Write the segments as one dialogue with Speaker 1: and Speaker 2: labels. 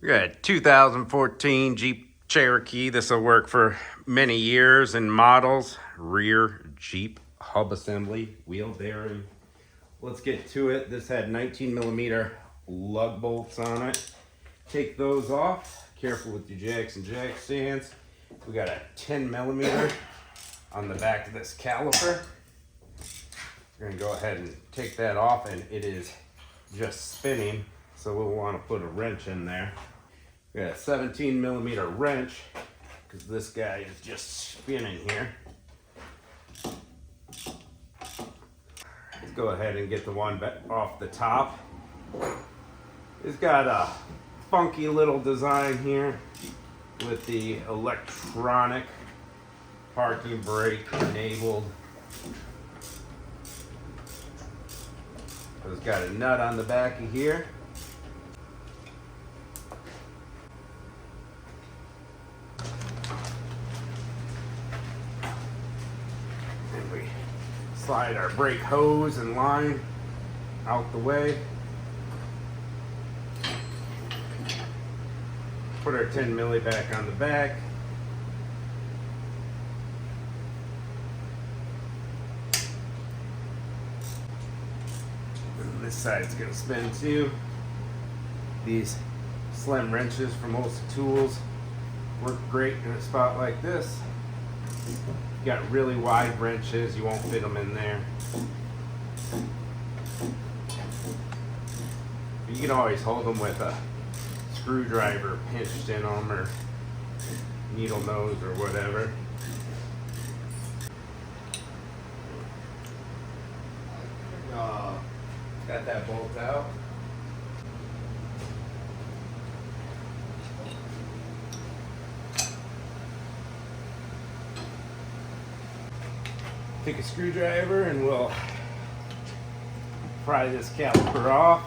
Speaker 1: We got a 2014 Jeep Cherokee. This will work for many years and models. Rear Jeep hub assembly, wheel bearing. Let's get to it. This had 19mm lug bolts on it. Take those off. Careful with your jacks and jack stands. We got a 10mm on the back of this caliper. We're gonna go ahead and take that off, and it is just spinning, so we'll want to put a wrench in there. We got a 17mm wrench because this guy is just spinning here. Let's go ahead and get the one back off the top. It's got a funky little design here with the electronic parking brake enabled. It's got a nut on the back of here. And we slide our brake hose and line out the way. Put our 10mm back on the back. And this side's gonna spin too. These slim wrenches from SOHC tools work great in a spot like this. You got really wide wrenches, you won't fit them in there. But you can always hold them with a screwdriver pinched in them, or needle nose, or whatever. Got that bolt out. Take a screwdriver and we'll pry this caliper off.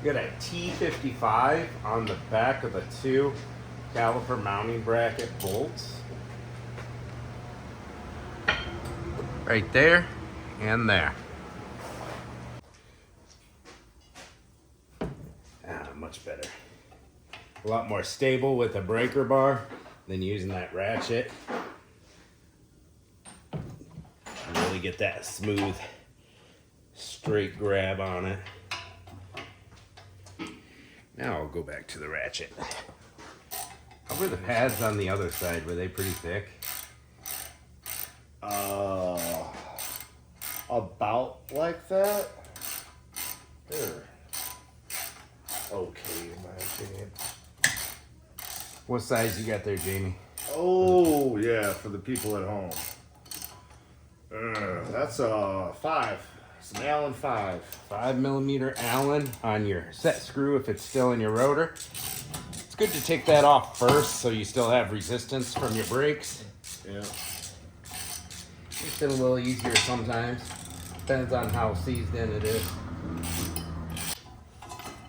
Speaker 1: We got a T55 on the back of the two caliper mounting bracket bolts. Right there and there. Much better. A lot more stable with a breaker bar than using that ratchet. Really get that smooth, straight grab on it. Now I'll go back to the ratchet. How were the pads on the other side? Were they pretty thick?
Speaker 2: About like that. They're okay in my opinion.
Speaker 1: What size you got there, Jamie?
Speaker 2: Oh yeah, for the people at home. That's a 5. It's an Allen 5.
Speaker 1: 5mm Allen on your set screw if it's still in your rotor. It's good to take that off first so you still have resistance from your brakes.
Speaker 2: Yeah.
Speaker 1: Makes it a little easier sometimes. Depends on how seized in it is.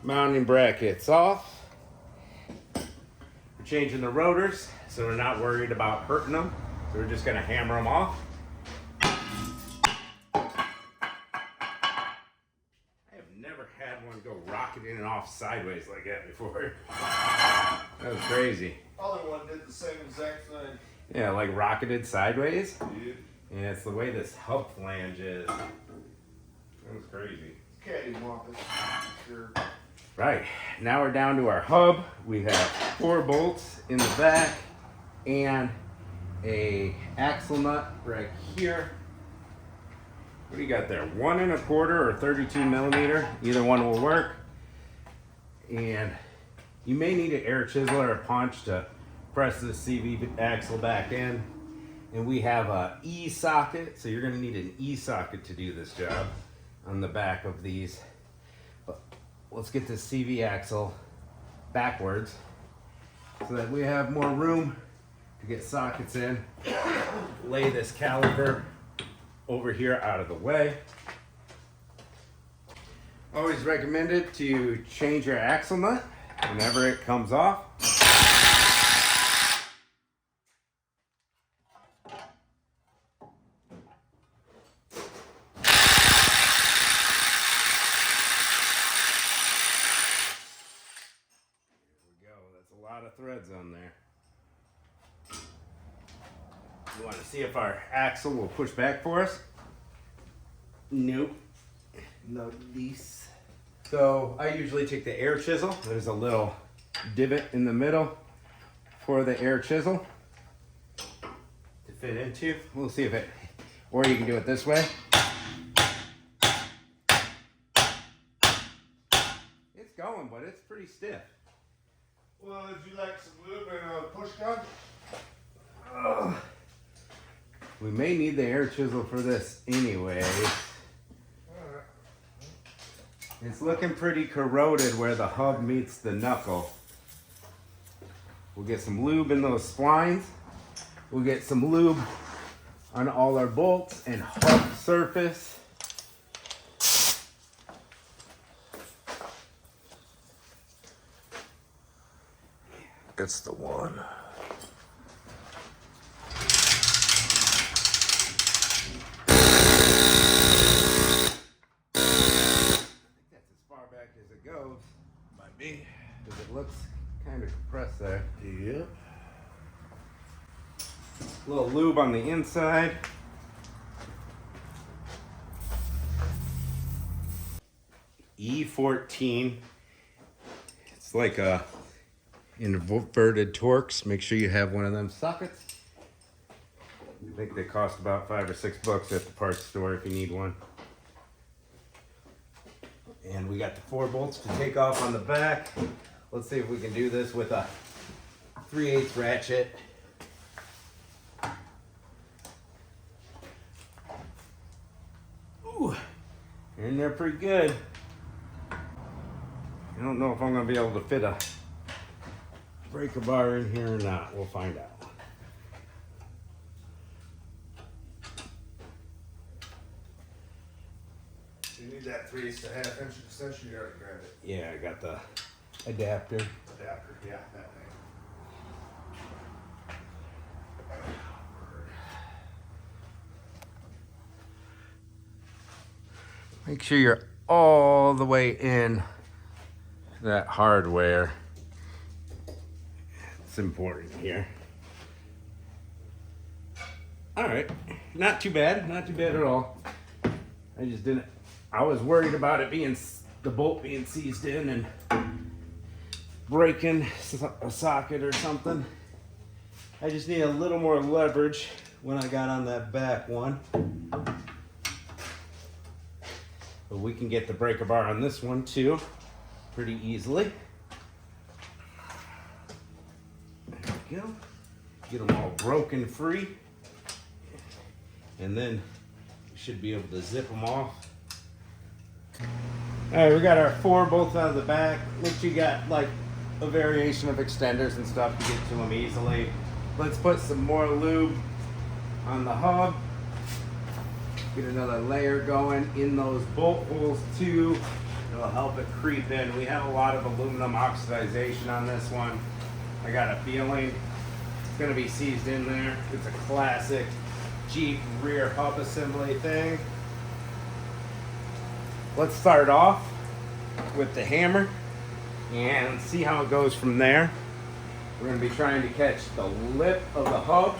Speaker 1: Mounting brackets off. We're changing the rotors, so we're not worried about hurting them. So we're just gonna hammer them off. I have never had one go rocketing and off sideways like that before. That was crazy.
Speaker 2: Other one did the same exact thing.
Speaker 1: Yeah, like rocketed sideways.
Speaker 2: Dude.
Speaker 1: And it's the way this hub flange is. That was crazy.
Speaker 2: Cattywampus, sure.
Speaker 1: Right, now we're down to our hub. We have 4 bolts in the back and a axle nut right here. What do you got there? 1 1/4 or 32mm. Either one will work. And you may need an air chisel or a punch to press the CV axle back in. And we have a E socket, so you're going to need an E socket to do this job on the back of these. But let's get this CV axle backwards so that we have more room to get sockets in. Lay this caliper over here out of the way. Always recommended to change your axle nut whenever it comes off. threads on there. You want to see if our axle will push back for us? Nope. No lease. So I usually take the air chisel. There's a little divot in the middle for the air chisel to fit into. We'll see if it, or you can do it this way. It's going, but it's pretty stiff.
Speaker 2: Well, would you like some lube and a push gun?
Speaker 1: We may need the air chisel for this anyway. It's looking pretty corroded where the hub meets the knuckle. We'll get some lube in those splines. We'll get some lube on all our bolts and hub surface.
Speaker 2: It's the one.
Speaker 1: As it goes,
Speaker 2: Might be.
Speaker 1: because it looks kind of compressed there.
Speaker 2: Yep.
Speaker 1: A little lube on the inside. E14. It's like a inverted Torx. Make sure you have one of them sockets. I think they cost about $5 or $6 at the parts store if you need one. And we got the 4 bolts to take off on the back. Let's see if we can do this with a 3/8 ratchet. Ooh, you're in there pretty good. I don't know if I'm gonna be able to fit a breaker bar in here or not. We'll find out.
Speaker 2: You need that 3/8 inch extension. You already grabbed it.
Speaker 1: Yeah, I got the adapter.
Speaker 2: Adapter. Yeah, that thing.
Speaker 1: Make sure you're all the way in that hardware. It's important here. All right, not too bad, not too bad at all. I just didn't, I was worried about it being, the bolt being seized in and breaking a socket or something. I just need a little more leverage when I got on that back one. But we can get the breaker bar on this one too, pretty easily. There we go. Get them all broken free. And then we should be able to zip them off. All right, we got our 4 bolts out of the back. Make sure you got like a variation of extenders and stuff to get to them easily. Let's put some more lube on the hub. Get another layer going in those bolt holes too. It'll help it creep in. We have a lot of aluminum oxidization on this one. I got a feeling it's gonna be seized in there. It's a classic Jeep rear hub assembly thing. Let's start off with the hammer and see how it goes from there. We're gonna be trying to catch the lip of the hub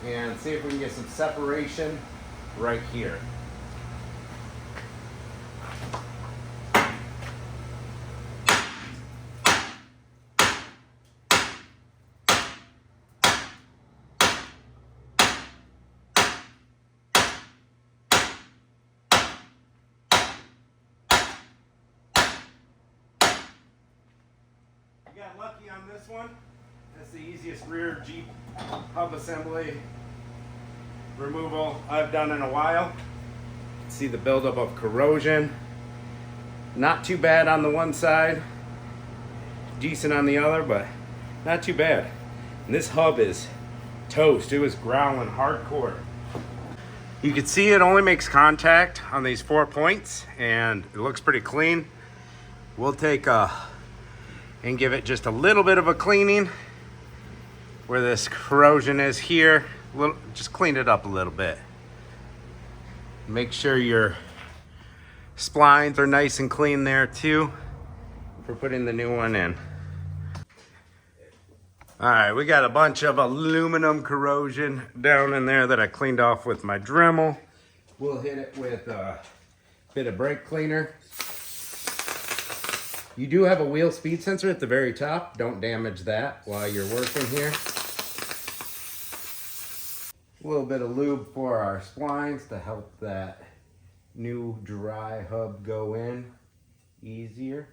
Speaker 1: and see if we can get some separation right here. We got lucky on this one. That's the easiest rear Jeep hub assembly removal I've done in a while. See the buildup of corrosion. Not too bad on the one side, decent on the other, but not too bad. And this hub is toast. It was growling hardcore. You can see it only makes contact on these 4 points and it looks pretty clean. We'll take and give it just a little bit of a cleaning where this corrosion is here. Just clean it up a little bit. Make sure your splines are nice and clean there too for putting the new one in. All right, we got a bunch of aluminum corrosion down in there that I cleaned off with my Dremel. We'll hit it with a bit of brake cleaner. You do have a wheel speed sensor at the very top. Don't damage that while you're working here. A little bit of lube for our splines to help that new dry hub go in easier.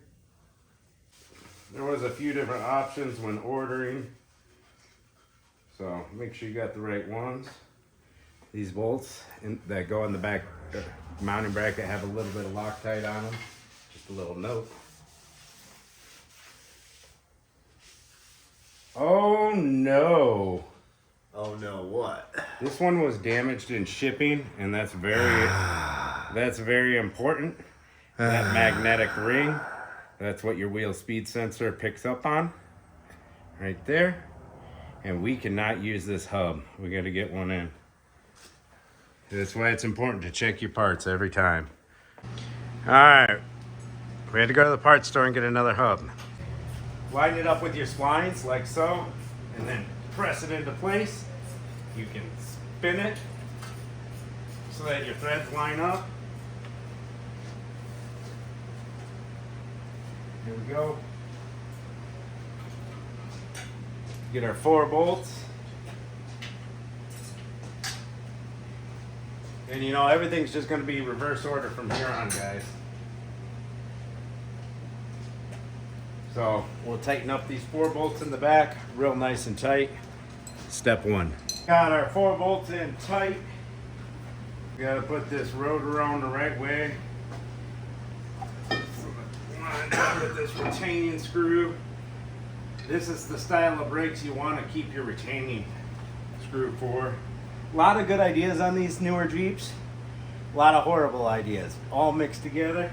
Speaker 1: There was a few different options when ordering, so make sure you got the right ones. These bolts that go in the back mounting bracket have a little bit of Loctite on them. Just a little note. Oh no!
Speaker 2: Oh no, what?
Speaker 1: This one was damaged in shipping, and that's very important. That magnetic ring, that's what your wheel speed sensor picks up on, right there. And we cannot use this hub. We got to get one in. That's why it's important to check your parts every time. All right, we had to go to the parts store and get another hub. Line it up with your splines like so, and then press it into place. You can spin it so that your threads line up. Here we go. Get our 4 bolts. And you know, everything's just going to be reverse order from here on, guys. So we'll tighten up these 4 bolts in the back real nice and tight. Step 1. Got our 4 bolts in tight. We got to put this rotor on the right way. Line up with this retaining screw. This is the style of brakes you want to keep your retaining screw for. A lot of good ideas on these newer Jeeps. A lot of horrible ideas all mixed together.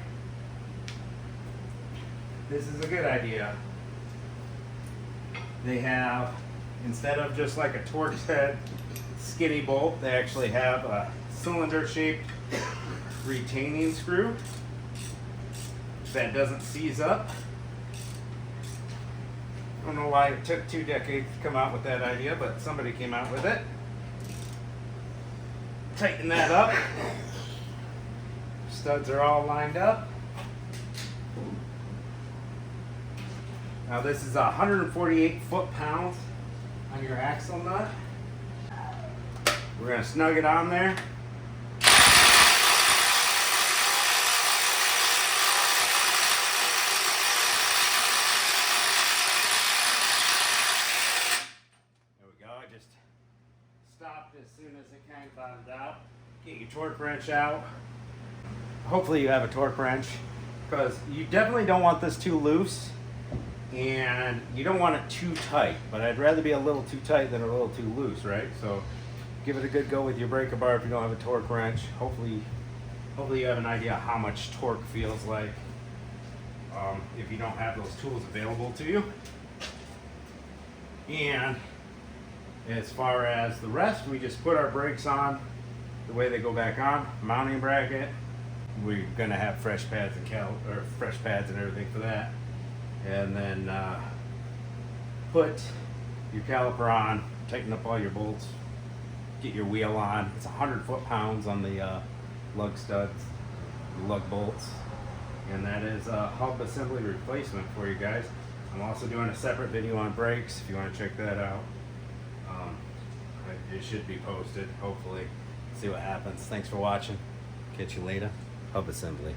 Speaker 1: This is a good idea. They have, instead of just like a Torx head skinny bolt, they actually have a cylinder shaped retaining screw that doesn't seize up. I don't know why it took 2 decades to come out with that idea, but somebody came out with it. Tighten that up. Studs are all lined up. Now this is 148 foot-pounds on your axle nut. We're going to snug it on there. There we go. I just stopped as soon as it kind of bottomed out. Get your torque wrench out. Hopefully you have a torque wrench, because you definitely don't want this too loose. And you don't want it too tight, but I'd rather be a little too tight than a little too loose, right? So give it a good go with your breaker bar if you don't have a torque wrench. Hopefully you have an idea how much torque feels like if you don't have those tools available to you. And as far as the rest, we just put our brakes on the way they go back on. Mounting bracket, we're gonna have fresh pads and everything for that. And then put your caliper on, tighten up all your bolts, get your wheel on. It's 100 foot-pounds on the lug studs, lug bolts, and that is a hub assembly replacement for you guys. I'm also doing a separate video on brakes if you want to check that out. It should be posted, hopefully. See what happens. Thanks for watching. Catch you later. Hub assembly.